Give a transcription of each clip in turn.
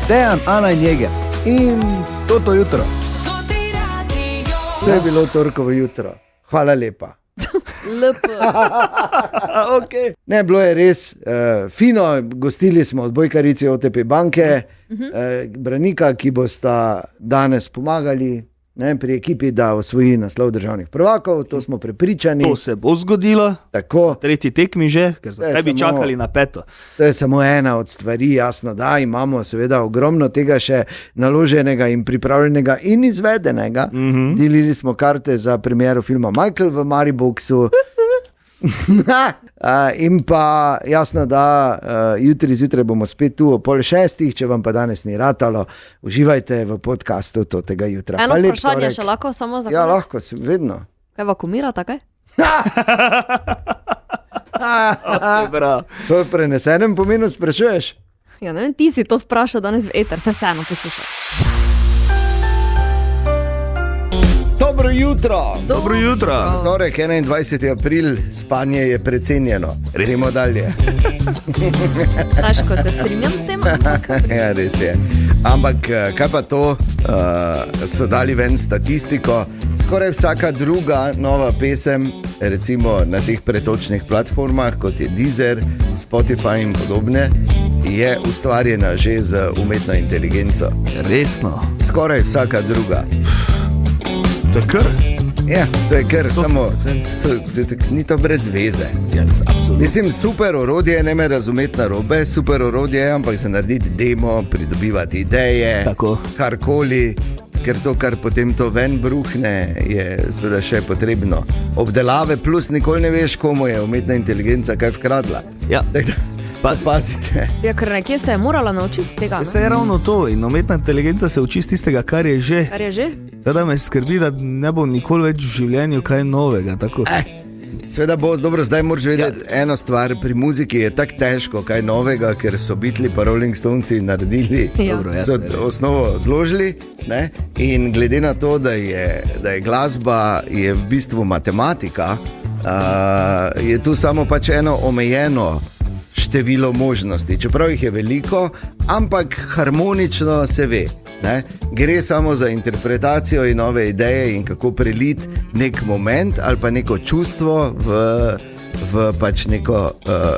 Dejan, Ana in Jeger. In to jutro. To je bilo torkovo jutro. Hvala lepa. Lepo. Okay. Ne, bilo je res fino, gostili smo odbojkarici OTP banke, Branika, ki bosta danes pomagali pri ekipi, da osvoji naslov državnih prvakov, to smo prepričani. To se bo zgodilo, tako. Tretji tekmi že, ker zdaj bi čakali na peto. To je samo ena od stvari, jasno, da imamo seveda ogromno tega še naloženega in pripravljenega in izvedenega. Delili smo karte za premiero filma Michael v Mariboxu. In pa jasno, da jutri zjutraj bomo spet tu o 5:30, če vam pa danes ni ratalo, uživajte v podcastu tega jutra. Eno vprašanje še lahko samo za konec? Ja, lahko, vedno. Kaj vakumira takaj? To v prenesenem pomenu sprašuješ? Ja, ne vem, ti si to vprašal danes v eter, se vseeno poslušaj. Dobro jutro. Dobro jutro. Torek, 21. april, spanje je precenjeno. Gremo dalje. Težko se strinjam s tem. Ja, res je. Ampak kaj pa to, so dali ven statistiko, skoraj vsaka druga nova pesem, recimo na teh pretočnih platformah, kot je Deezer, Spotify in podobne, je ustvarjena že z umetno inteligenco. Resno? Skoraj vsaka druga. To je kar? Ja, to je kar, samo ni to brez veze. Yes, absolutno. Mislim, super orodje, ne me razumeti narobe, super orodje, ampak se narediti demo, pridobivati ideje, karkoli, ker to, kar potem to ven bruhne, je seveda še potrebno obdelave, plus nikoli ne veš, komu je umetna inteligenca kaj vkradla. Ja. Pazite. Ja, ker nekje se je morala naučiti tega. Se je ravno to in umetna inteligenca se uči z tistega, kar je že. Kar je že? Teda me skrbi, da ne bo nikoli več v življenju kaj novega. Sveda bo, dobro, zdaj moraš vedeti eno stvar, pri muziki je tako težko kaj novega, ker so Beatles pa Rolling Stonesi naredili, so osnovo zložili, ne? In glede na to, da je glasba je v bistvu matematika, je tu samo pač eno omejeno število možnosti, čeprav jih je veliko, ampak harmonično se ve. Ne? Gre samo za interpretacijo in nove ideje in kako preliti nek moment ali pa neko čustvo v pač neko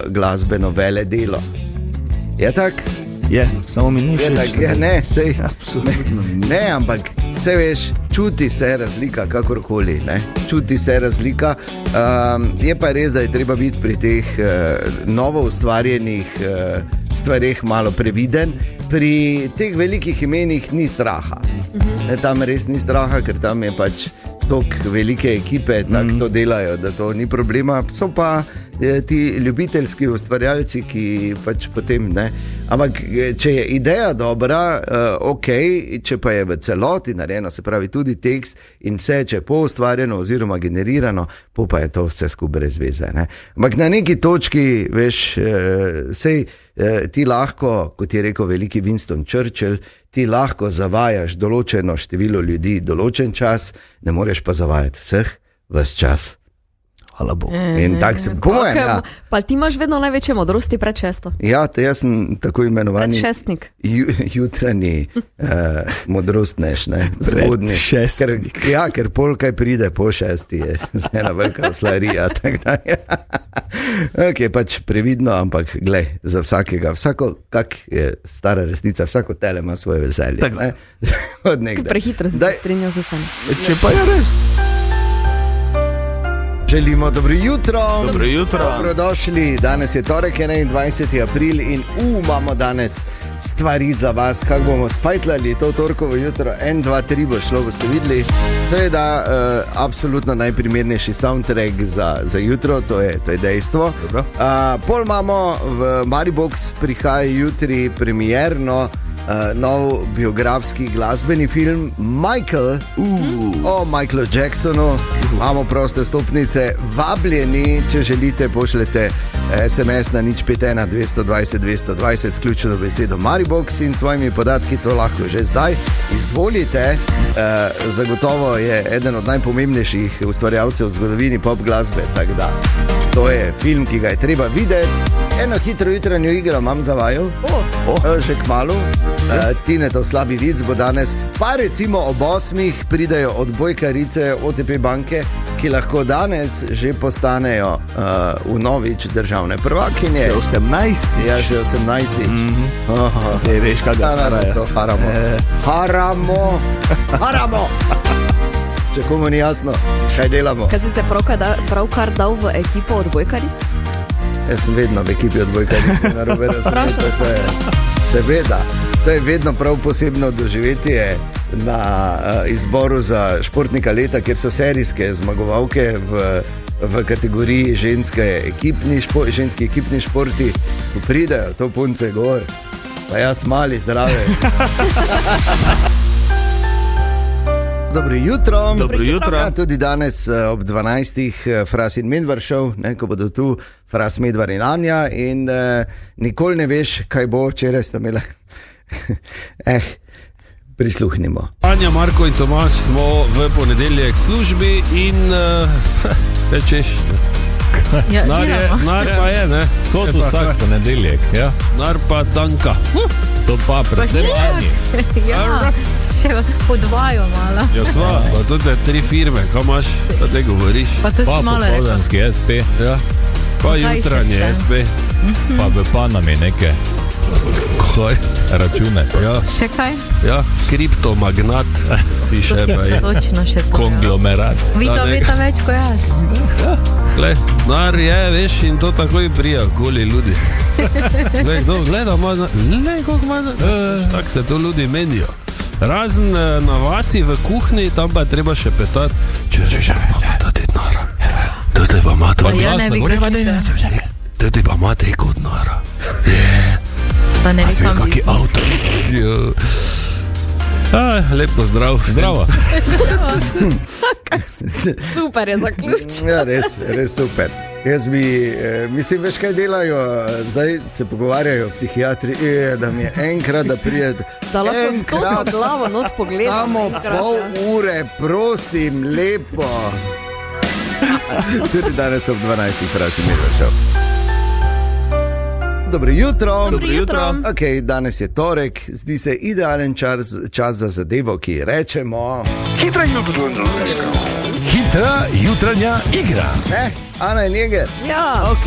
glasbeno vele delo. Je tak? Je, samo mi ni všeč. Ja, ne, sej, ne, ampak se veš, čuti se razlika, kakorkoli, ne? Čuti se razlika. Je pa res, da je treba biti pri teh novo ustvarjenih stvareh malo previden. Pri teh velikih imenih ni straha. Tam res ni straha, ker tam je pač toliko velike ekipe, tako to delajo, da to ni problema. So pa ti ljubiteljski ustvarjalci, ki pač potem ne. Ampak če je ideja dobra, ok, če pa je v celoti narejeno, se pravi tudi tekst in vse, če je poustvarjeno oziroma generirano, pa je to vse skupaj brez veze. Ne? Ampak na neki točki, veš, sej ti lahko, kot je rekel veliki Winston Churchill, ti lahko zavajaš določeno število ljudi, določen čas, ne moreš pa zavajati vseh, ves čas. Hvala Bogu. In tako se pojem, ja. Pa ti imaš vedno največje modrosti pred šesto. Ja, jaz sem tako imenovani predšestnik. Jutranji modrostnež, ne, zgodni. Predšestnik. Ker pol kaj pride po šesti, je ena velika oslarija. Ok, pač previdno, ampak glej, za vsakega, kak je stara resnica, vsako tele ima svoje veselje. Od nekdaj. Prehitro si se strinjal z vsem. Če pa je res. Želimo dobro jutro. Dobro jutro. Dobrodošli. Danes je torek, 21. april in imamo danes stvari za vas, kako bomo spajtlali to torkovo jutro. 1, 2, 3 bo šlo, boste videli. Seveda, absolutno najprimernejši soundtrack za jutro, to je dejstvo. Pol imamo v Maribox, prihaja jutri premierno nov biografski glasbeni film Michael o Michaelu Jacksonu. Imamo proste vstopnice, vabljeni, če želite, pošljete SMS na 051 220 220 s ključno besedo Maribox in svojimi podatki, to lahko že zdaj izvolite. Zagotovo je eden od najpomembnejših ustvarjalcev v zgodovini pop glasbe, tako da to je film, ki ga je treba videti. Eno hitro jutranjo igro imam za vaju. Že kmalu. Tine to slabi vic bo danes. Pa recimo ob 8 pridejo odbojkarice OTP banke, ki lahko danes že postanejo vnovič državne prvakinje. Že 18. Ja, že 18. Te veš, kaj ga to haramo. Haramo! Če komu ni jasno, kaj delamo. Kaj si se pravkar dal v ekipo odbojkaric? Jaz sem vedno v ekipi odbojkaric, narobe razumem. Seveda, to je vedno prav posebno doživetje na izboru za športnika leta, kjer so serijske zmagovalke v kategoriji ženski ekipni športi. Ko pridejo to punce gor, pa jaz mali zdrave. Dobro jutro. Dobro jutro. Ja, tudi danes ob 12. Fras in Medvar šel, ko bodo tu Fras, Medvar in Anja in nikoli ne veš, kaj bo. Včeraj sta imela. Prisluhnimo. Anja, Marko in Tomaž smo v ponedeljek službi in rečeš. Ja, nar pa je, ne? Kot vsak ponedeljek, ja. Nar pa canka. To pa predvsem Anji. Ja, še podvajo malo. Ja, sva, pa tudi 3 firme, kaj imaš, da te govoriš? Pa to Pa si malo rekel. popoldanski SP, Ja, pa kaj še jutranje vse? SP. pa v Panami neke Kaj? račune. Ja, Še kaj? ja, kriptomagnat si še pa je. Točno še to. Konglomerat. Vi to Da, veste več kot jaz. Gle, nar je, veš, in to takoj prija okoli ljudi. Gle, kdo gleda, koliko ima, tako se to ljudi menijo. Razen na vasi v kuhinji, tam pa je treba še petati. Če pa tudi nara. Tudi pa ima to. Ja, ne bi Tudi pa ima te kot nara. Pa ne Si nekam kaki avto. Lepo zdrav. Zdravo. Super je zaključ. Ja, res super. Jaz bi, mislim, veš kaj delajo, zdaj se pogovarjajo psihiatri, da mi je enkrat, da prijed. Da lahko v to glavo not pogledam. Samo pol ure, prosim, lepo. Tudi danes ob 12. Fras in Medvar šel. Dobro jutro. Dobro jutro. Okay, danes je torek, zdi se idealen čas za zadevo, ki rečemo. Hitra jutranja igra. Ana in Jeger. Ja, Ok,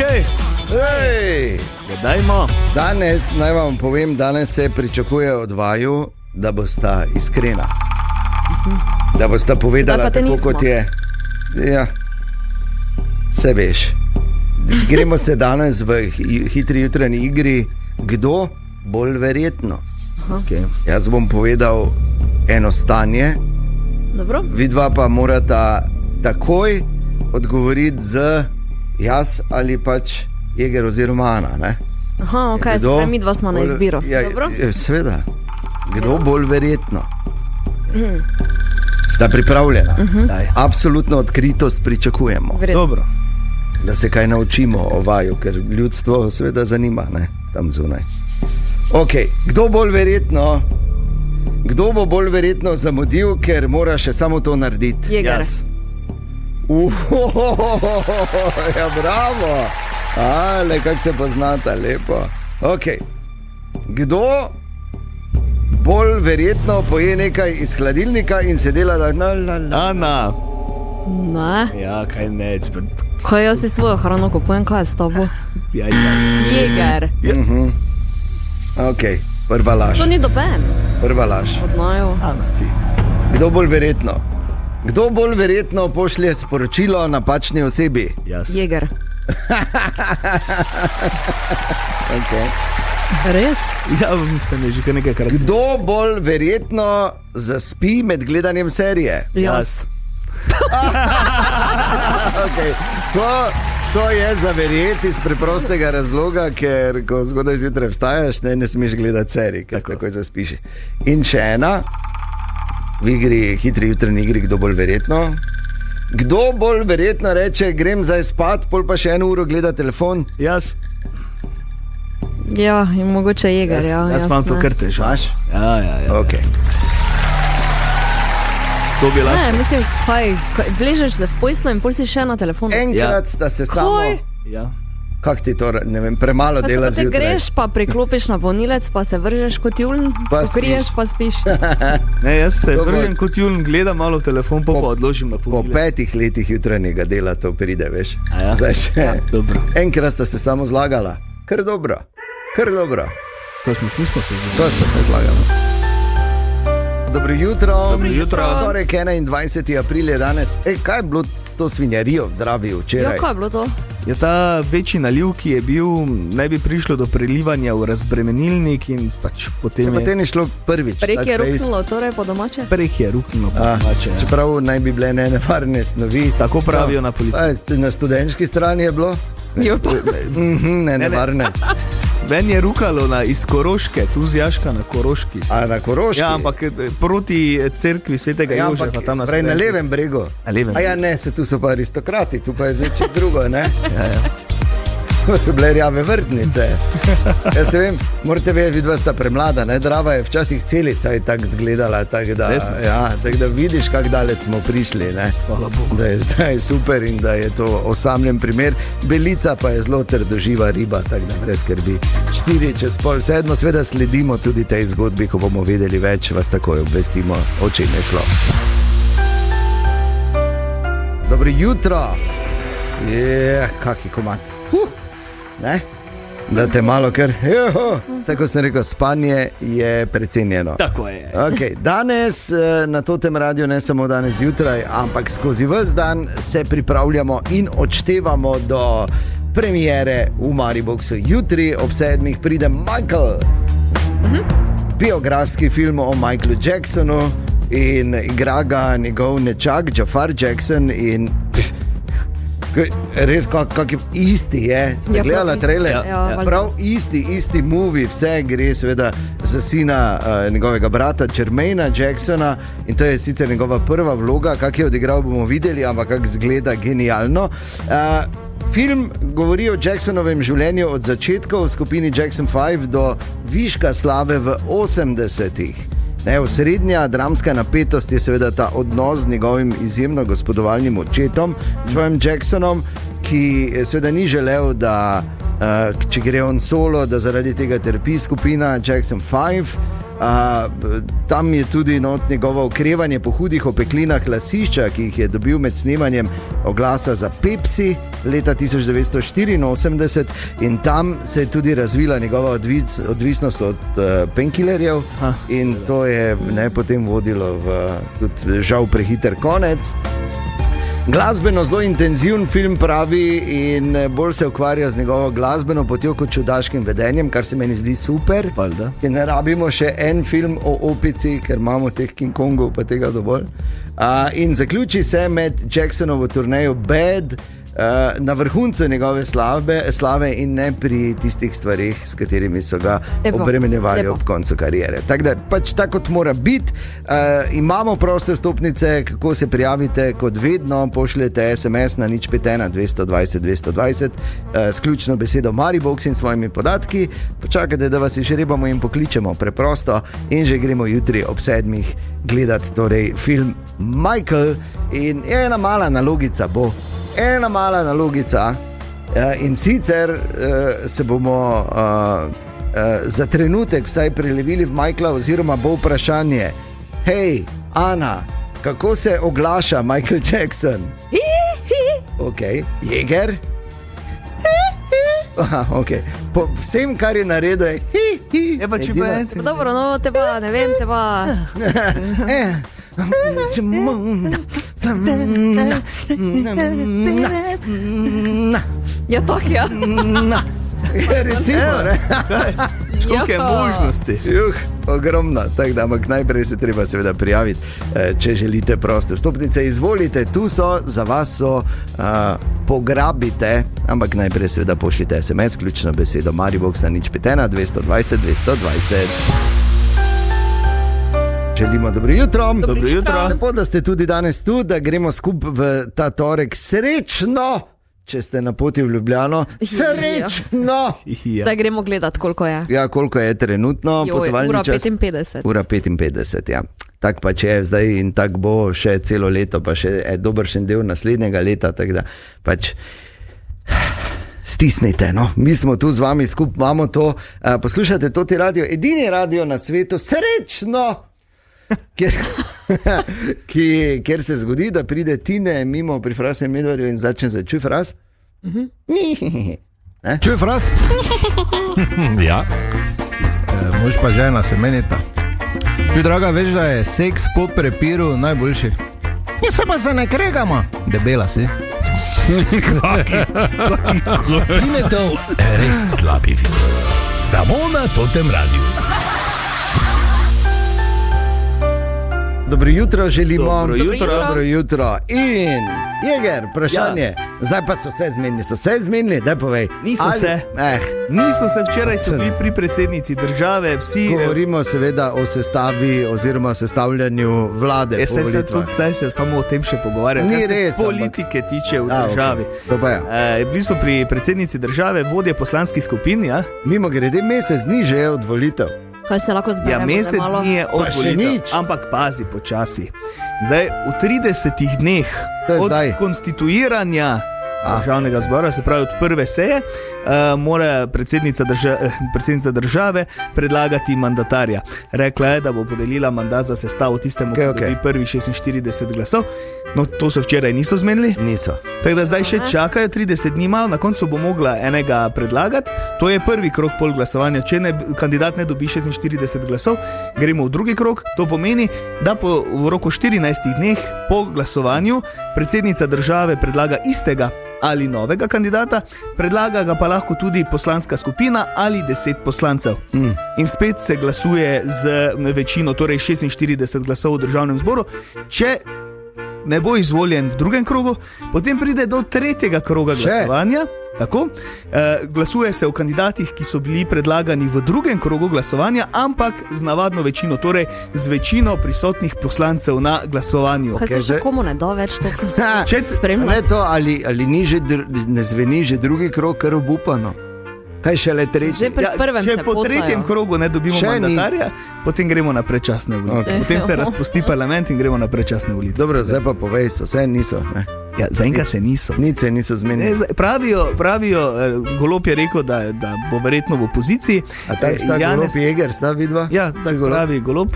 Hej! dajmo. Danes, naj vam povem, danes se pričakuje od vaju, da bosta iskrena. Da bosta povedala Da pa te tako, nismo. kot je. Ja, se veš. Gremo se danes v hitri jutranji igri, kdo bolj verjetno. Okay. Jaz bom povedal eno stanje, dobro. vidva pa morata takoj odgovoriti z jaz ali pač Jeger oziroma Ana. Ne? Aha, ok, Kdo zdaj mi dva smo na bolj- izbiro. Ja, Dobro? seveda. Kdo bolj verjetno? Sta pripravljena? Absolutno odkritost pričakujemo. Vredno. Dobro. Da se kaj naučimo o vaju, ker ljudstvo seveda zanima, ne? Tam zunaj. Ok, kdo bo bolj verjetno zamudil, ker mora še samo to narediti? Jeger. Jaz. Ja, bravo! Ale, kako se poznata, lepo. Ok, kdo bolj verjetno poje nekaj iz hladilnika in se dela, da Ana. Ne, Ja, kaj neč. kaj jaz si svojo hrano kupujem, kaj je s tabo? Ja. Jeger. Ok, prva laž. To ni doben. Prva laž. Od naju. Ana, ti. Kdo bolj verjetno? Kdo bolj verjetno pošlje sporočilo napačni osebi? Jaz. Jeger. Okay. Res? Ja, sem že kar nekajkrat. Kdo bolj verjetno zaspi med gledanjem serije? Jaz. Okay. To je za verjeti iz preprostega razloga, ker ko zgodaj zjutraj vstajaš, ne smeš gledati serij, ker takoj zaspiš. In še ena, v igri, hitri jutranji igri, kdo bolj verjetno? Kdo bolj verjetno reče, grem zdaj spat, pol pa še 1 uro gleda telefon? Jaz. Ja, in mogoče Jeger. Jaz imam to kar težav. Imaš? Ja. Okay. To bi lahko. Ne, mislim, kaj, vležeš se v pojsno in pol si še na telefonu. Enkrat sta se samo. Kaj? Ja. Kak ti to, ne vem, premalo Pa dela se zjutraj? greš, pa priklopiš na polnilec, pa se vržeš kot juln, Pa pokriješ, spiš. pa spiš. Ne, jaz se To bo- vržem kot juln, gledam malo v telefon, pa odložim na Po polnilec. 5 letih jutranjega dela to pride, veš. A ja? Zdaj še. Dobro. Enkrat sta se samo zlagala. Kar dobro. Kar dobro. To nismo se So sta se zlagala. Dobro jutro. Dobro jutro. Torek 21. april je danes. Kaj je bilo s to svinjarijo v Dravi včeraj? Jo, kaj je bilo to? Je ta večji naliv, ki je bil, naj bi prišlo do prelivanja v razbremenilnik in pač Se potem potem je šlo prvič. Prek tak je fejst. ruknilo, torej po domače? preh je ruknilo po domače. Ja. Čeprav naj bi bile nevarne snovi. Tako pravijo na policiji. Na študentski strani je bilo? Jo, pa. Ne, nevarne. Ven je rukalo iz Koroške, tu z Jaška na Koroški. A na Koroški? Ja, ampak proti cerkvi svetega Ja, Jožefa ampak tam na prej na Studenci. levem bregu. Na levem A ja, ne, se tu so pa aristokrati, tu pa je več drugo, ne? To so bile rjave vrtnice. Jaz ne vem, morate vedeti, vidva sta premlada, ne? Drava je včasih celica tako zgledala, tako da, Resno? ja, tak da vidiš, kako daleč smo prišli, ne? Hvala Bogu. Da je zdaj super in da je to osamljen primer. Belica pa je zelo trdoživa riba, tako da brez skrbi. 6:45, seveda sledimo tudi tej zgodbi, ko bomo vedeli več, vas takoj obvestimo, o čem je šlo. Dobro jutro. Kaki komat. Ne? Da te malo kar, tako sem rekel, spanje je precenjeno. Tako je. Okay, danes na Totem radiju, ne samo danes zjutraj, ampak skozi ves dan se pripravljamo in odštevamo do premiere v Mariboku. Jutri ob 7 pride Michael. Biografski film o Michaelu Jacksonu in igra ga njegov nečak Jafar Jackson in res kak je isti je. Ste Ja, gledali prav isti. trailer? Ja, valjda. Prav isti movie, vse gre seveda za sina njegovega brata Jermaina Jacksona in to je sicer njegova prva vloga, kak je odigral, bomo videli, ampak kak zgleda genialno. Film govori o Jacksonovem življenju od začetka v skupini Jackson 5 do viška slave v 80-ih. Osrednja dramska napetost je seveda ta odnos z njegovim izjemno gospodovalnim očetom, Joeom Jacksonom, ki seveda ni želel, da če gre on solo, da zaradi tega trpi skupina Jackson 5. Tam je tudi njegovo okrevanje po hudih opeklinah lasišča, ki jih je dobil med snemanjem oglasa za Pepsi leta 1984 in tam se je tudi razvila njegova odvisnost od painkillerjev in to je potem vodilo v tudi žal prehiter konec. Glasbeno zelo intenziven film pravi in bolj se ukvarja z njegovo glasbeno potjo kot čudaškim vedenjem, kar se meni zdi super. Ker ne rabimo še en film o opici, ker imamo teh King Kongov pa tega dovolj. In zaključi se med Jacksonovo turnejo Bad na vrhuncu njegove slave in ne pri tistih stvarih, s katerimi so ga obremenjevali ob koncu kariere. Tako da pač tako kot mora biti. Imamo proste vstopnice, kako se prijavite, kot vedno pošljete SMS na 051 220 220 s ključno besedo Mariboks in svojimi podatki. Počakajte, da vas izžrebamo in pokličemo preprosto in že gremo jutri ob 7 gledati torej film Michael in ena mala nalogica bo. Ena mala nalogica in sicer se bomo za trenutek vsaj prelevili v Michaela oziroma bo vprašanje: hej, Ana, kako se oglaša Michael Jackson? Ok, Jeger? Aha, ok. Po vsem, kar je naredil, je Je pa če pa je. Dobro, no, te pa, ne vem, te pa. Ja, tako ja. Recimo, ne? Koliko je možnosti? Ogromno, tako da, ampak najprej se treba seveda prijaviti, če želite proste vstopnice, izvolite, tu so, za vas so, pograbite, ampak najprej seveda pošljite SMS, ključno besedo Mariboks na 051 220 220. Želimo dobro jutro. Dobro jutro. Lepo, da ste tudi danes tu, da gremo skupaj v ta torek srečno, če ste na poti v Ljubljano. Srečno! Ja. Da gremo gledati, koliko je. Ja, koliko je trenutno potovalni Ura čas? 55. Ura 55, ja. Tako pa če je zdaj in tako bo še celo leto, pa še dobršen del naslednjega leta, tako da pač stisnite, no. Mi smo tu z vami, skupaj imamo to. Poslušajte to radio, edini radio na svetu, srečno, kjer se zgodi, da pride Tine mimo pri Frasu in Medvarju in začne za čuj fras. Čuj fras? Ja. Mož pa žena se menita. Čuj, draga, veš, da je seks po prepiru najboljši? Ja, se pa se ne kregamo. Debela si. Tinetov res slabi vid. Samo na Totem radiju. Dobro jutro želimo. Dobro jutro. In Jeger, vprašanje. Zdaj pa so se zmenili, daj povej. Niso se, včeraj so bili pri predsednici države vsi. Govorimo seveda o sestavi oziroma sestavljanju vlade. Saj se samo o tem še pogovarjajo. Ni res, politike tiče v državi. To pa je. Bili so pri predsednici države vodje poslanskih skupin, ja? Mimo grede, mesec dni že je od volitev. Kaj se lahko zberemo? Ja, mesec dni je od volitev, ampak pazi počasi. Zdaj, v 30 dneh od konstituiranja državnega zbora, se pravi od prve seje, mora predsednica države predlagati mandatarja. Rekla je, da bo podelila mandat za sestavo tistemu, ki dobi prvih 46 glasov. No, to so včeraj niso zmenili. Niso. Tako da zdaj še čakajo 30 dni malo, na koncu bo mogla enega predlagati. To je prvi krog pol glasovanja. Če kandidat ne dobi 46 glasov, gremo v drugi krog. To pomeni, da v roku 14 dneh po glasovanju predsednica države predlaga istega ali novega kandidata, predlaga ga pa lahko tudi poslanska skupina ali 10 poslancev. In spet se glasuje z večino, torej 46 glasov v državnem zboru. Če ne bo izvoljen v drugem krogu, potem pride do tretjega kroga glasovanja. Tako, glasuje se o kandidatih, ki so bili predlagani v drugem krogu glasovanja, ampak z navadno večino, torej z večino prisotnih poslancev na glasovanju. Kaj se še komu ne da več to, če spremljati? Ne to, ali ne zveni že drugi krog, kar obupano. Kaj šele tretji? Že pri prvem če po tretjem krogu ne dobimo mandatarja, potem gremo na predčasne volitve. Potem se razpusti parlament in gremo na predčasne volitve. Dobro, zdaj pa povej, so se niso, ne? Ja, zaenkrat se niso. Nič se niso zmenili. Pravijo, Golob je rekel, da bo verjetno v opoziciji. A tak sta Golob Jeger, sta vidva? Ja, tako pravi Golob.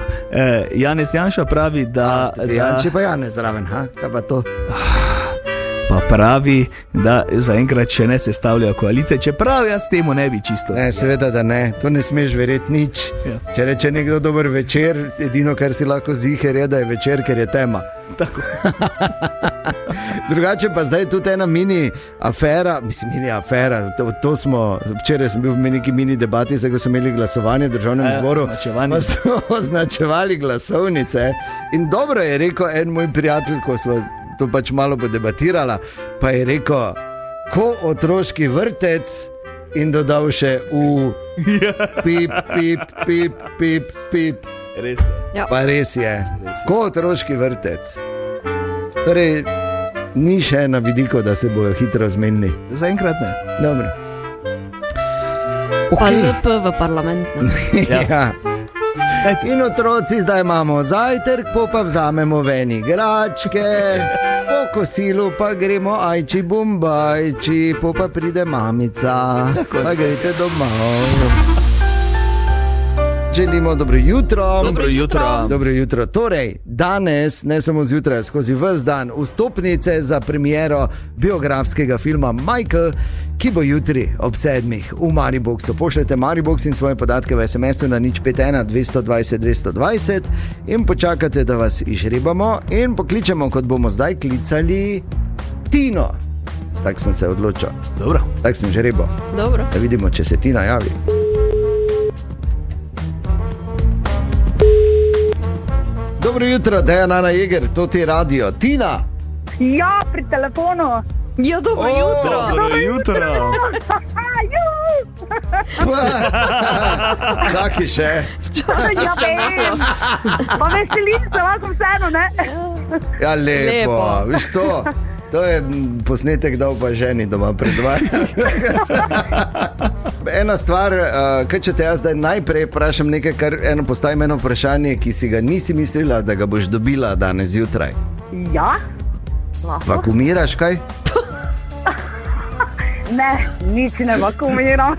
Janez Janša pravi, da... Janči pa Janez zraven, kaj pa to? Pa pravi, da zaenkrat še ne sestavljajo koalicije, čeprav jaz temu ne bi čisto. Ne, seveda, da ne, to ne smeš verjeti nič. Ja. Če reče nekdo dober večer, edino, kar si lahko ziher je, da je večer, ker je tema. Tako. Drugače pa zdaj tudi ena mini afera, to smo, včeraj sem bil v neki mini debati, zdaj ko smo imeli glasovanje v državnem zboru, pa smo označevali glasovnice in dobro je rekel en moj prijatelj, ko smo to pač malo podebatirala, pa je rekel, ko otroški vrtec in dodal še pip. Res je. Ja. Pa res je. Ko otroški vrtec. Torej, ni še na vidiku, da se bojo hitro zmenili. Zaenkrat ne. Dobro. Pa LP v parlament. Ja. In otroci, zdaj imamo zajtrk, pa vzamemo ven igračke, po kosilu pa gremo ajči bumbajči, pa pride mamica, pa greste domov. Želimo dobro jutro. Dobro jutro. Torej, danes, ne samo zjutraj, skozi ves dan, vstopnice za premiero biografskega filma Michael, ki bo jutri ob 7:00 v Mariboxu. Pošljete Maribox in svoje podatke v SMS-u na 051 220 220 in počakate, da vas izžrebamo in pokličemo, kot bomo zdaj klicali Tino. Tak sem se odločil. Dobro. Tak sem žrebal. Dobro. Da vidimo, če se Tina javi. Dobro jutro, Dejana Jeger, to ti radio. Tina! Ja, pri telefonu. Ja, dobro jutro. Dobro jutro. Čakaj še. Ja, vem. Pa veselim se, lahko vseeno, ne? Ja, lepo. Viš to? To je posnetek dal pa ženi doma predvajati. Ena stvar, kaj če te jaz zdaj najprej vprašam nekaj, postavim eno vprašanje, ki si ga nisi mislila, da ga boš dobila danes zjutraj. Ja, lahko. Vakumiraš kaj? Ne, nič ne vakumiram.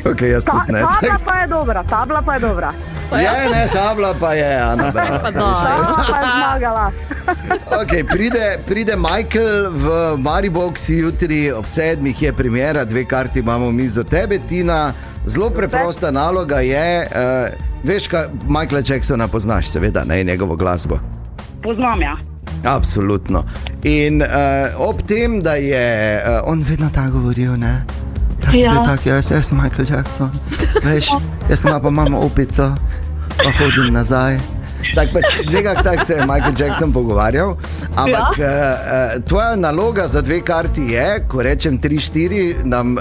Okay, jaz tudi ne. Tabla pa je dobra, tabla pa je dobra. Je, ne, tabla pa je, Ana. Bravo. Tabla pa je zmagala. Okay, pride Michael v Maribox jutri ob 7. je premiera, 2 karti imamo mi za tebe, Tina. Zelo preprosta naloga je, veš, kaj Michaela Jacksona poznaš, seveda, ne, njegovo glasbo. Poznam, ja. Absolutno. In ob tem, da je on vedno tako govoril, ne? Tak, jaz sem Michael Jackson, veš, jaz pa imamo opico, pa hodim nazaj. Nekako tako se je Michael Jackson pogovarjal, ampak tvoja naloga za 2 karti je, ko rečem 3-4, nam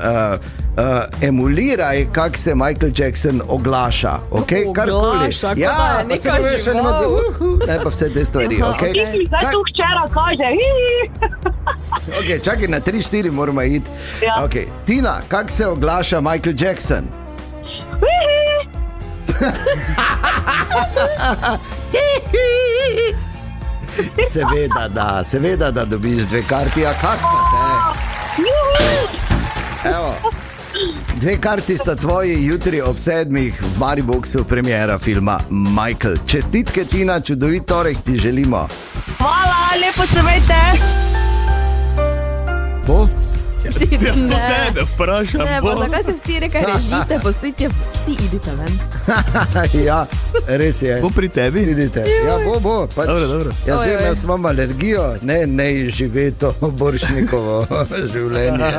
emuliraj, kako se Michael Jackson oglaša, okay? Karkoli. Ja, pa se veš, ne pa vse te stvari, okay? Zdaj tu hčera kaže. Okay, čakaj, na 3-4 moramo iti. Ja. Okay. Tina, kako se oglaša Michael Jackson? Seveda da dobiš 2 karti, a kak pa te? Evo, 2 karti sta tvoji jutri ob 7. v Mariboxu premiera filma Michael. Čestitke, Tina, čudovit torek ti želimo. Hvala, lepo se vejte. Bo? Jaz to tebe vprašam. Ne, pa zakaj se vsi reka režite, postojite, vsi idite ven. Ja, res je. Bo pri tebi? Idite. Ja, bo. Pač, Dobro. Jaz vem, jaz imam alergijo, ne živeto Borštnikovo življenje.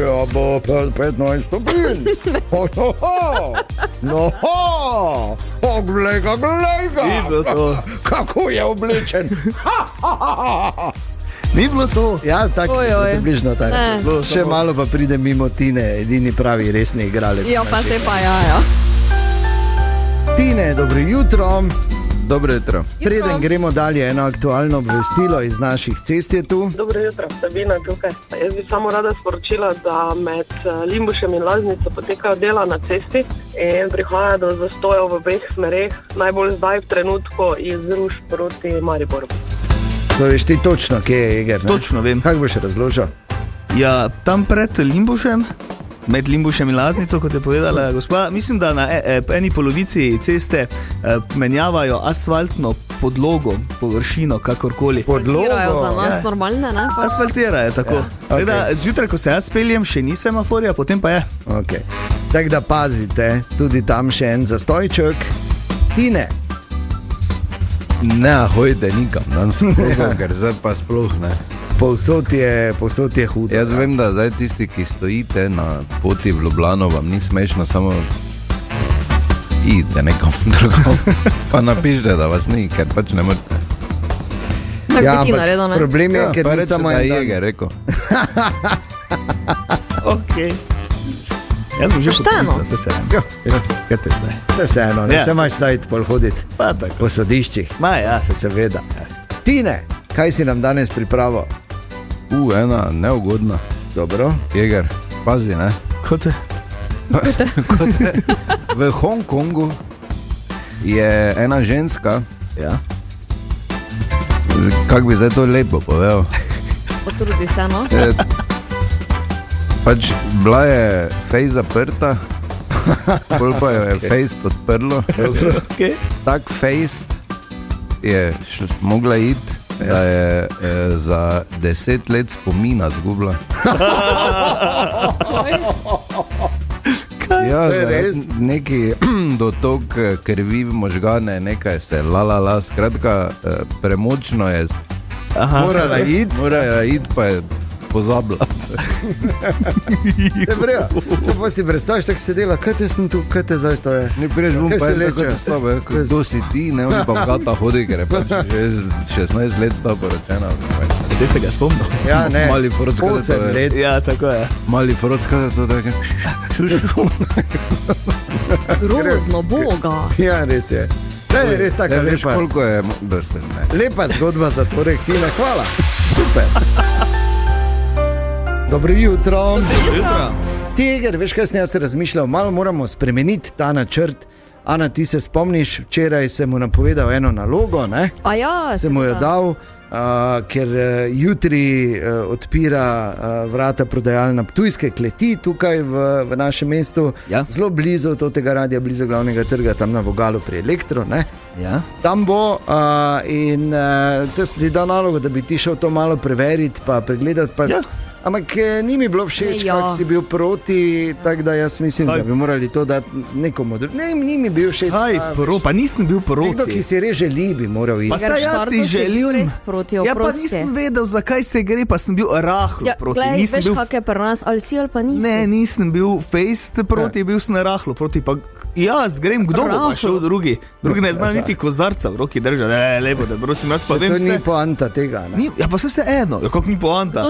Ja, bo 15 stopinj. No, glej ga. Ni bilo to. Kako je oblečen. Ni bilo to. Ja, tako približno tako. Še malo pa pride mimo Tine, edini pravi resni igralec. Ja, pa te pa ja. Tine, dobro jutro. Dobro jutro. Preden gremo dalje, eno aktualno obvestilo iz naših cest je tu. Dobro jutro, Sabina tukaj. Jaz bi samo rada sporočila, da med Limbušem in Loznico potekajo dela na cesti in prihaja do zastojev v obeh smereh, najbolj zdaj v trenutku iz Ruš proti Mariboru. To veš ti točno, kje je Eger, ne? Točno vem. Kako boš razložil? Ja, tam pred Limbušem, med Limbušem in Loznico, kot je povedala gospa, mislim, da na eni polovici ceste menjavajo asfaltno podlogo, površino, kakorkoli. Asfaltirajo za nas normalne, ne? Asfaltirajo, tako. Ja, okay. Zjutraj, ko se jaz peljem, še ni semaforja, potem pa je. Okay. Tako da pazite, tudi tam še en zastojček. Tine. Ne, hojte nikam, danes sploh, ker zdaj pa sploh ne. Povsod je hudo. Jaz vem, da zdaj tisti, ki stojite na poti v Ljubljano, vam ni smešno, samo idite nekom drugom, pa napišite, da vas ni, ker pač ne morete. Tako bi ti naredil, ne? Problem je, ker ni samo en dan. Jeger, rekel. Okej. Jaz sem že podpisal, se vseeno. Kaj te zdaj? Se vseeno, ne se imaš cajt pol hoditi Pa tako. po sodiščih. Ma ja, Seveda. Tine, kaj si nam danes pripravil? Ena neugodna. Dobro. Jeger, pazi, ne? Kot V Hongkongu je ena ženska, ja. kako bi zdaj to lepo povedal, Potrudi se, no? pač bila je fejs zaprta, pol pa jo je fejs odprlo. Okay. Tak fejs je mogla iti, da je za 10 let spomina zgubila. Ja, neki dotok krvi v možgane, nekaj se skratka, premočno je. Morala iti, pa je pozabila. Se pa si predstavljaš, tako se dela, kaj te sem tu, kaj te zdaj to je? Ne priješ bom Kaj pa se je leče? tako slabo, kdo si ti, ne, oni pa v gata hodi, ker je pač že 16 let sta poročena. Te se ga spomnil. Ja, ne, Mali foroc, kaj 8 to je? let. Ja, tako je. Mali foroc, kaj to je? Grozno, boga. Ja, res je. To je res tako Veš, lepa. koliko je, da se ne. Lepa zgodba za torek, Tina, hvala. Super. Dobro jutro. Tiger, veš, kaj sem jaz razmišljal, malo moramo spremeniti ta načrt. Ana, ti se spomniš, včeraj sem mu napovedal eno nalogo, ne? A ja, Sem mu jo dal, ker jutri odpira vrata prodajalna Ptujske kleti tukaj v našem mestu, zelo blizu tega radia, blizu glavnega trga, tam na Vogalu pri Elektro. Ja. Tam bo in to se ti da nalogo, da bi ti šel to malo preveriti pa pregledati. Ampak ni mi bilo všeč, kako si bil proti, tako da jaz mislim, da bi morali to dati nekomu drugemu. Ne, ni mi bil všeč. Pa nisem bil proti. Nekdo, ki si res želi, bi moral iti. Pa saj jaz si želim. Pa nisem vedel, zakaj se gre, pa sem bil rahlo proti. Glej, veš, kak je pri nas, ali si ali pa nisi? Ne, nisem bil fejst proti, bil sem rahlo proti. Pa jaz grem, kdo bo pa šel drugi? Drugi ne znajo niti kozarca v roki držati. Lepo, da prosim, jaz pa vem vse. To ni poanta tega. Ja, pa se eno. Kako ni poanta?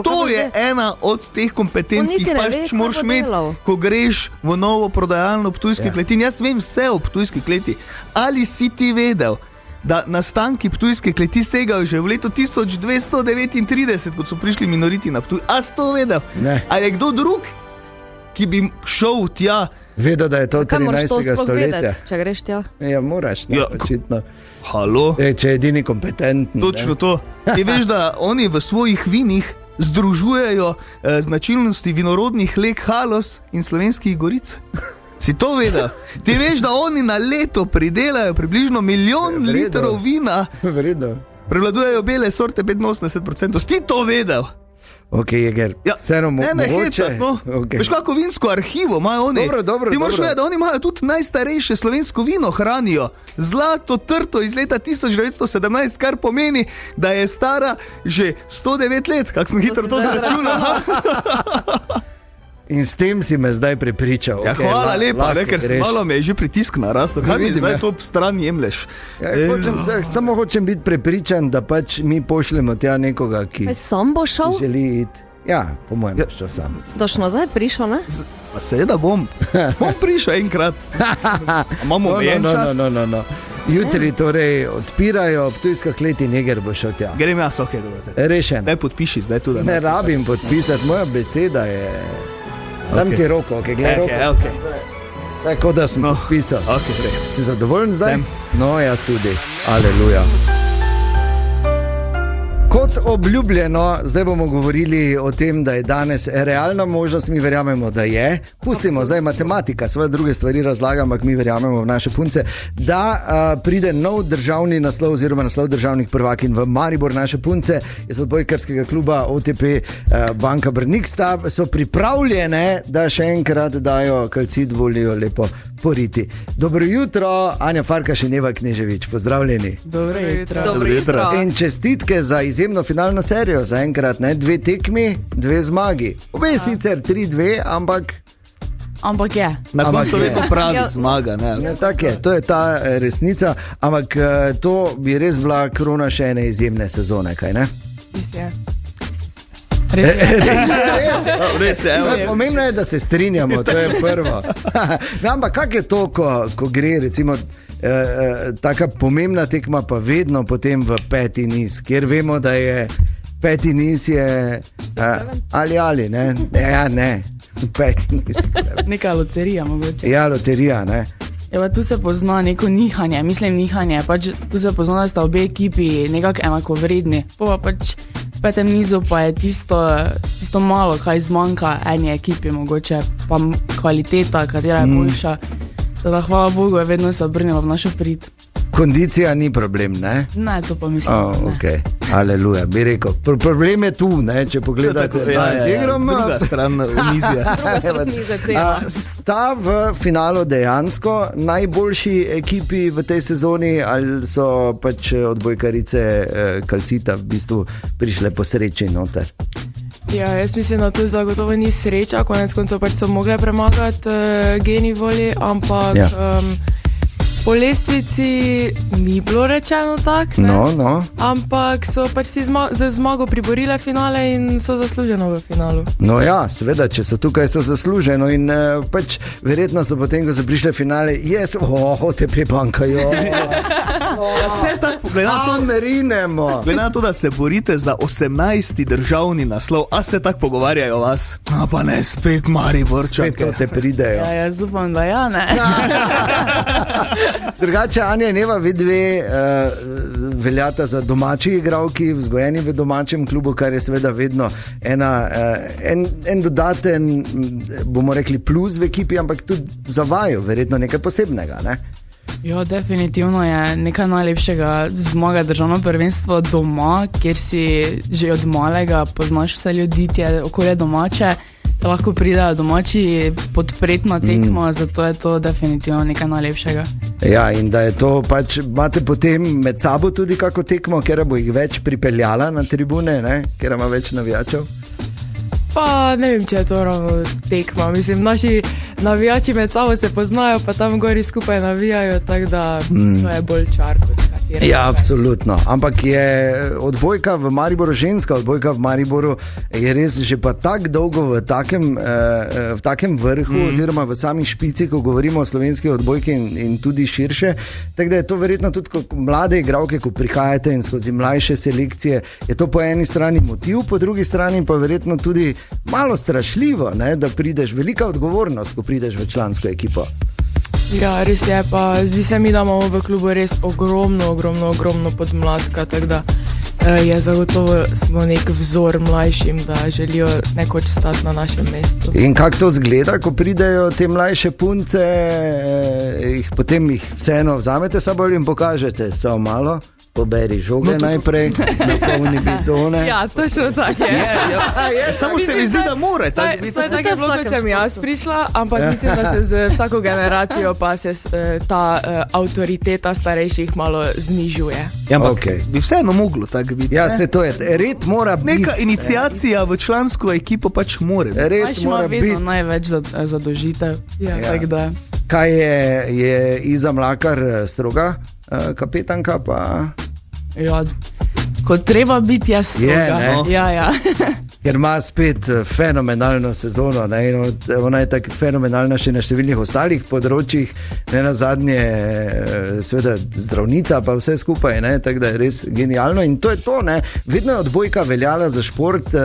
To je ena od teh kompetenc, ki jih pač moraš imeti, ko greš v novo prodajalno v Ptujski kleti. Jaz vem vse o Ptujski kleti. Ali si ti vedel, da nastanki Ptujske kleti segajo že v leto 1239, kot so prišli minoriti na Ptuj? A si to vedel? Ne. Ali je kdo drug, ki bi šel tja? Vedel, da je to 13. stoletja. Če greš tja? Ja, moraš, očitno. Halo? Če je edini kompetenten. Točno to. Ti veš, da oni v svojih vinih združujejo značilnosti vinorodnih leg Halos in Slovenskih goric. Si to vedel? Ti veš, da oni na leto pridelajo približno 1 milijon litrov vina. Vredno. Prevladujejo bele sorte 85%. Si to vedel? Ok, Jeger, vseeno mogoče. Veš, kako vinsko arhivo imajo oni? Dobro. Ti moraš vedeti, da oni imajo tudi najstarejše slovensko vino hranijo. Zlato trto iz leta 1917, kar pomeni, da je stara že 109 let. Kako sem hitro to zračunal. In s tem si me zdaj prepričal. Ja, hvala lepa, ker malo me je že pritisk narastel. Kaj mi zdaj to stran jemlješ? Samo hočem biti prepričan, da pač mi pošljemo tja nekoga, ki sam bo šel? Želi iti. Ja, po mojem šel sam. Boš nazaj prišel, ne? Pa seveda bom prišel enkrat. Imamo omejen čas. No. Jutri torej odpirajo Ptujska kleti, Neger bo šel tja. Grem jaz, ok, dobro. Rešen. Daj podpiši zdaj tudi. Ne rabim podpisati, moja beseda je... Dam ti roko, ok, gledaj roko. Tako da sem podpisal. Si zadovoljen zdaj? No, jaz tudi. Aleluja. Kot obljubljeno, zdaj bomo govorili o tem, da je danes realna možnost, mi verjamemo, da je. Pustimo zdaj matematika, svoje druge stvari razlagam, ampak mi verjamemo v naše punce, da pride nov državni naslov oziroma naslov državnih prvakinj v Maribor. Naše punce iz odbojkarskega kluba OTP Banka Brnik so pripravljene, da še enkrat dajo kalcit, volijo lepo poriti. Dobro jutro, Anja Farkaš in Eva Kneževič, pozdravljeni. Dobro jutro. In čestitke za izjemno finalno serijo, za enkrat, 2 tekmi, 2 zmagi. Obe sicer 3-2, ampak je. Na koncu vedno pravi zmaga. Ne, tako je, to je ta resnica, ampak to bi res bila krona še ene izjemne sezone, kaj ne? Res je. Pomembno je, da se strinjamo, to je prvo. Ampak kak je to, ko gre recimo taka pomembna tekma pa vedno potem v 5. niz, kjer vemo, da je 5. niz je ali, ne? Ja, ne, 5. niz. Neka loterija mogoče. Ja, loterija, ne? Evo, tu se pozna neko nihanje, pač tu se pozna, da sta obe ekipi nekako enakovredni. Pa pač v 5. nizu pa je tisto malo, kaj zmanjka eni ekipi mogoče, pa kvaliteta, katera je boljša. Teda hvala Bogu, je vedno se obrnila v našo prid. Kondicija ni problem, ne? Ne, to pa mislim. Okay. Aleluja, bi rekel. Problem je tu, ne? Če pogledate z igrom. Druga stran omizja. Sta v finalu dejansko najboljši ekipi v tej sezoni ali so pač odbojkarice kalcita v bistvu prišle po sreči noter? Ja, jaz mislim, da to zagotovo ni sreča, konec koncev pač so mogle premagati Geni Voli, ampak po lestvici ni bilo rečeno tako, no. Ampak so pač si za zmago priborile finale in so zasluženo v finalu. No ja, seveda, če so tukaj, so zasluženo in pač verjetno so potem, ko so prišle finale, OTP Banka, Vse tako, glede na to, da se borite za 18. državni naslov, a se tako pogovarjajo vas? Pa ne, spet Mariborčak. Spet te pridejo. Ja, jaz upam, da ja, ne. Drugače, Anja in Eva, vi dve veljata za domači igralki, vzgojeni v domačem klubu, kar je seveda vedno en dodaten, bomo rekli, plus v ekipi, ampak tudi za vaju, verjetno nekaj posebnega, ne? Ja, definitivno je nekaj najlepšega zmaga državno prvenstvo doma, kjer si že od malega poznaš vse ljudi, ti je okolje domače, da lahko pridajo domači podpret na tekmo, zato je to definitivno nekaj najlepšega. Ja, in da je to pač, imate potem med sabo tudi kako tekmo, ker bo jih več pripeljala na tribune, ne? Ker ima več navijačev? Pa ne vem, če je to ravno tekma. Mislim, naši navijači med sabo se poznajo, pa tam gori skupaj navijajo, tako da to je bolj čar kot katera. Ja, absolutno. Ampak je odbojka v Mariboru, ženska odbojka v Mariboru, je res že pa tako dolgo v takem vrhu, oziroma v sami špici, ko govorimo o slovenski odbojki in tudi širše. Tako da je to verjetno tudi kot mlade igralke, ko prihajate in skozi mlajše selekcije, je to po eni strani motiv, po drugi strani pa verjetno tudi malo strašljivo, ne, da prideš, velika odgovornost, ko prideš v člansko ekipo. Ja, res je, pa zdi se mi, da imamo v klubu res ogromno podmladka, tako da je zagotovo smo nek vzor mlajšim, da želijo nekoč stati na našem mestu. In kako to zgleda, ko pridejo te mlajše punce, potem jih vseeno vzamete sabo in pokažete, samo malo? Poberi žoge najprej, napolni bidone. Ja, točno tako je. Samo se mi zdi, da mora tako biti. Vsaj tako je bilo, ko sem jaz prišla, ampak mislim, da se z vsako generacijo pa se ta avtoriteta starejših malo znižuje. Ja, ampak bi vseeno moglo tako biti. Ja, se to je, red mora biti. Neka iniciacija v člansko ekipo pač more biti. Red mora biti. Vedno največ zadožitev. Ja. Kaj je Iza Mlakar stroga? Kapetanka pa... Ja, kot treba biti jaz stroga. Ja. Ker ima spet fenomenalno sezono, ne? In ona je tako fenomenalna še na številnih ostalih področjih, ne na zadnje seveda zdravnica pa vse skupaj, ne? Tako da je res genialno in to je to, ne? Vedno je odbojka veljala za šport,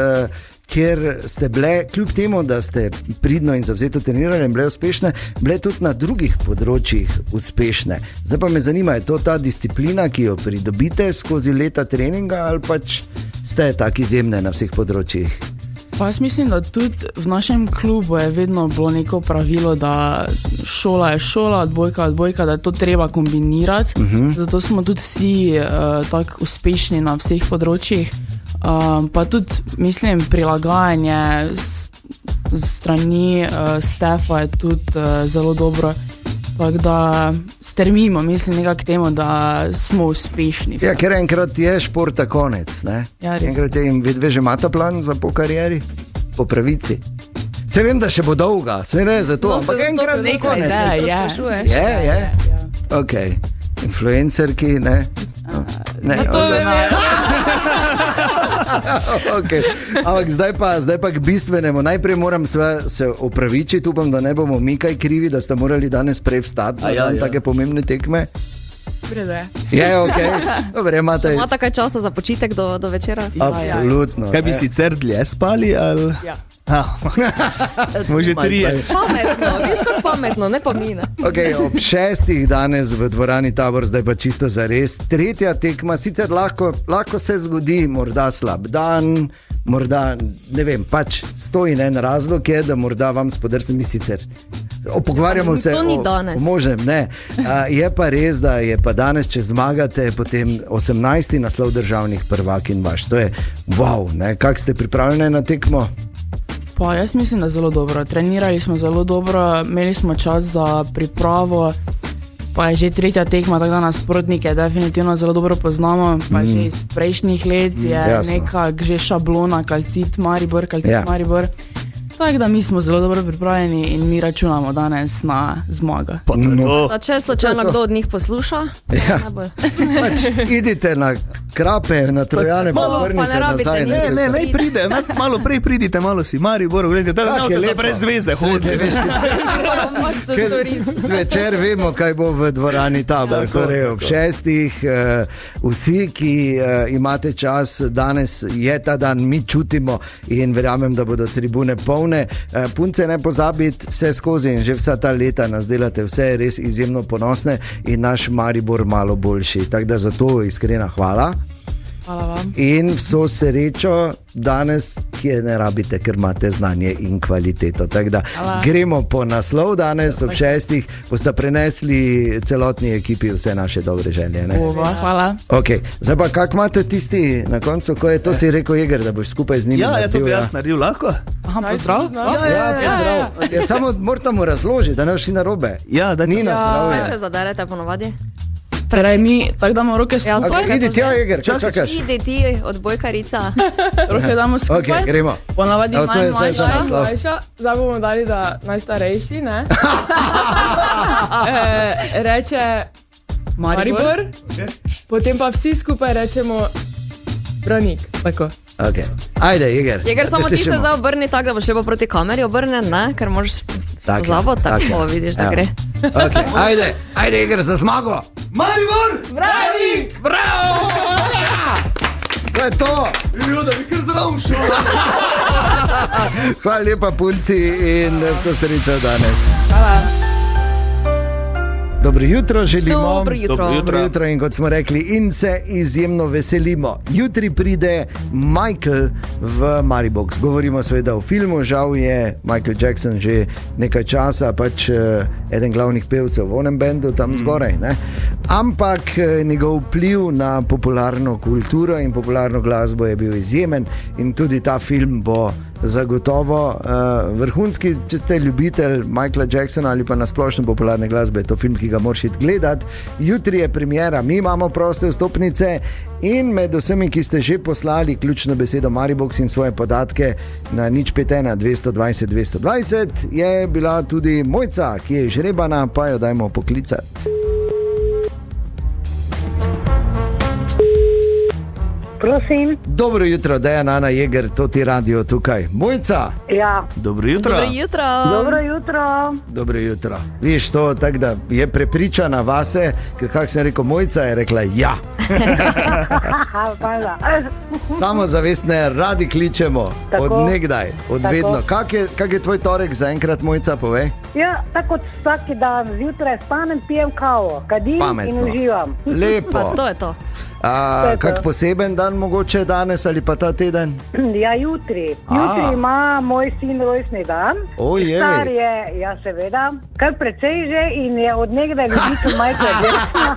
ker ste bile, kljub temu, da ste pridno in zavzeto trenirali in bile uspešne, bile tudi na drugih področjih uspešne. Zdaj pa me zanima, je to ta disciplina, ki jo pridobite skozi leta treninga, ali pač ste tako izjemne na vseh področjih? Pa jaz mislim, da tudi v našem klubu je vedno bilo neko pravilo, da šola je šola, odbojka, da je to treba kombinirati. Zato smo tudi vsi tako uspešni na vseh področjih. Pa tudi, mislim, prilagajanje strani Stefa je tudi zelo dobro. Tako da strmimo, mislim, nekako k temu, da smo uspešni. Ja, ker enkrat je športa konec, ne? Ja, res. Enkrat je in vedve že imata plan za po karieri, po pravici. Se vem, da še bo dolga, se ne za to, ampak enkrat bo konec. Je. Ok, influencerki, ne? Ne, to ne vem. Okay. Ampak zdaj pa k bistvenemu. Najprej moram se opravičiti, upam, da ne bomo mi kaj krivi, da ste morali danes prej vstati na take pomembne tekme. Je, ok. Dobre, imate... Ima takaj časa za počitek do večera? Absolutno. Kaj bi sicer dlje spali, ali... Ja. Smo že trije. Pametno, veš kot pametno, ne pa mine. Okay, ob 6 danes v dvorani Tabor, zdaj pa čisto zares. Tretja tekma, sicer lahko se zgodi, morda slab dan, morda, ne vem, pač stoji en razlog je, da morda vam spodrsne sicer. Pogovarjamo se o možem, ne. Je pa res, da je pa danes, če zmagate, potem 18. naslov državnih prvakinj vaš. To je wow, ne. Kako ste pripravljeni na tekmo? Pa jaz mislim, da zelo dobro. Trenirali smo zelo dobro, imeli smo čas za pripravo, pa je že tretja tekma, tako da nasprotnike definitivno zelo dobro poznamo, pa že iz prejšnjih let je nekak že šablona Calcit Maribor. Tako da mi smo zelo dobro pripravljeni in mi računamo danes na zmago. Če slučajno kdo od njih posluša, pač idite na skrape na Trojane, pa vrnite nazaj. Ne pride, malo prej pridite, malo si Maribor, gledajte, da so brez veze hodili. Zvečer vemo, kaj bo v dvorani Tabor, torej ob 6. Vsi, ki imate čas, danes je ta dan, mi čutimo in verjamem, da bodo tribune polne. Punce, ne pozabiti, vse skozi in že vsa ta leta nas delate vse res izjemno ponosne in naš Maribor malo boljši. Tako da za to iskrena hvala. Hvala vam. In vso srečo danes, ki je ne rabite, ker imate znanje in kvaliteto. Tako da gremo po naslov danes ob 6. Boste prenesli celotni ekipi vse naše dobre želje. Ne? Hvala. Okay. Zdaj pa, kak imate tisti na koncu, ko je to si rekel Jeger, da boš skupaj z njimi naredil? Ja, to bi jaz naredil lahko. Aha, pozdrav. Ja, samo moramo razložiti, da ne boš šli na robe. Ja, da ni na zdravje. Kaj se zaderete ponovadi? Torej, mi tako damo roke skupaj. Okay, idi ti, Jeger, kaj čakaš? Idi ti, odbojkarica. Roke damo skupaj. Okay, gremo. Ponavadi najmlajša. Zdaj bomo dali, da najstarejši, ne? Reče Maribor, potem pa vsi skupaj rečemo Branik. Tako. Okay. Ajde, Jeger. Jeger, samo ti se zdaj obrni tako, da boš lepo proti kameri obrnen, ne? Ker moraš pozabiti, tako vidiš, da gre. Okay. Ajde, Jeger, za zmago. Maribor! Branik! Bravo! To je to! Da bi kar zraven šel. Hvala lepa, punci, in vso srečo danes. Hvala. Dobro jutro želimo. Dobro jutro in kot smo rekli, in se izjemno veselimo. Jutri pride Michael v Maribox. Govorimo seveda o filmu, žal je Michael Jackson že nekaj časa pač eden glavnih pevcev v onem bendu tam zgoraj. Ne? Ampak njegov vpliv na popularno kulturo in popularno glasbo je bil izjemen in tudi ta film bo zagotovo vrhunski, če ste ljubitelj Michaela Jacksona ali pa nasplošno popularne glasbe, je to film, ki ga moraš iti gledat. Jutri je premiera, mi imamo proste vstopnice in med vsemi, ki ste že poslali ključno besedo Maribox in svoje podatke na 051 220 220, je bila tudi Mojca, ki je žrebana, pa jo dajmo poklicati. Prosim. Dobro jutro, Dejan, Ana, Jeger, to ti radio tukaj. Mojca? Ja. Dobro jutro. Dobro jutro. Viš to, tako da je prepričana vase, ker kak sem rekel, Mojca je rekla ja. Samozavestne radi kličemo, tako. Od nekdaj, od tako. Vedno. Kak je tvoj torek zaenkrat, Mojca, povej? Ja, tako kot vsaki dan, zjutraj stanem, pijem kavo, kadim in uživam. Lepo. Pa to je to. Kak poseben dan mogoče danes ali pa ta teden? Ja, jutri. Jutri ima moj sin rojstni dan. Ojej. Star je, ja seveda, kar precej že in je od nekdaj ljubitelj Michaela Jacksona.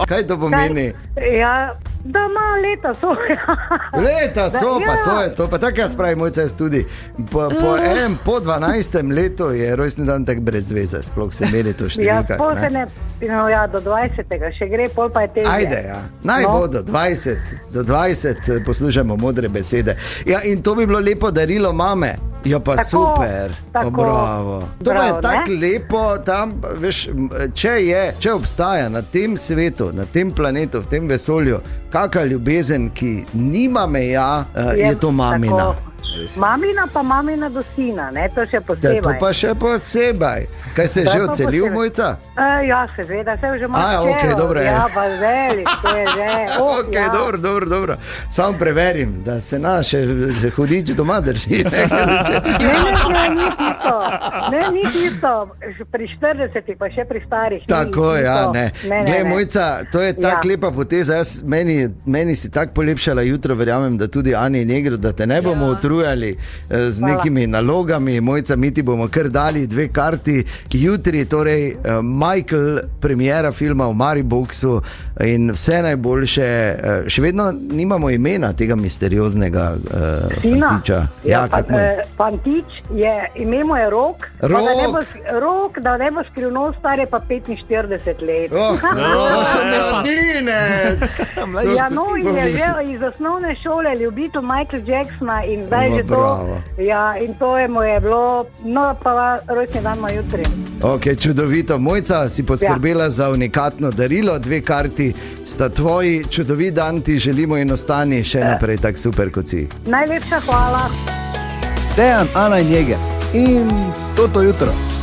Kaj to pomeni? Ja, da ima leta so. Leta so, pa to je to. Pa tako jaz pravim, Mojca je tudi. Po 12. letu je rojstni dan tak brez veze, sploh se meri to številka. Ja, do 20. še gre, pol pa je težje. Ajde, ja. Naj bo do 20 poslušamo modre besede. Ja, in to bi bilo lepo darilo mame. Ja, pa tako, super, bravo. To pa je tako lepo tam, veš, če obstaja na tem svetu, na tem planetu, v tem vesolju, kakšna ljubezen, ki nima meja, je to mamina. Tako. Mamina pa mamina do sina, ne? To še posebej. To pa še posebej. Kaj se je že odselil, Mojca? Ja, seveda, se je že malo okay, dobro je. Ja, pa velik, to je že. Ok, ja. Dobro. Samo preverim, da se naše hudič doma drži. Ne, ni tisto. Pri 40, pa še pri starih. Tako, ja, ne. Glej, Mojca, to je tak lepa poteza. Meni si tak polepšala jutro, verjamem, da tudi Ani in Negro, da te ne bomo utrujali z nekimi nalogami. Mojca, mi ti bomo kar dali 2 karti. Jutri, torej Michael, premiera filma v Mariboxu in vse najboljše. Še vedno nimamo imena tega misterioznega fantiča. Fantič. Ime mu je Rok. Rok. Da ne bo skrivnost, star je pa 45 let. Mladinec! Ja, no, in je že iz osnovne šole ljubitelj Michael Jacksona in zdaj že to. Ja, in to je mu je bilo, no pa rojstni dan ima jutri. Ok, čudovito. Mojca, si poskrbela za unikatno darilo, 2 karti sta tvoji, čudovit dan ti želimo in ostani še naprej tak super kot si. Najlepša hvala. Dejan, Ana in Jeger in toto jutro.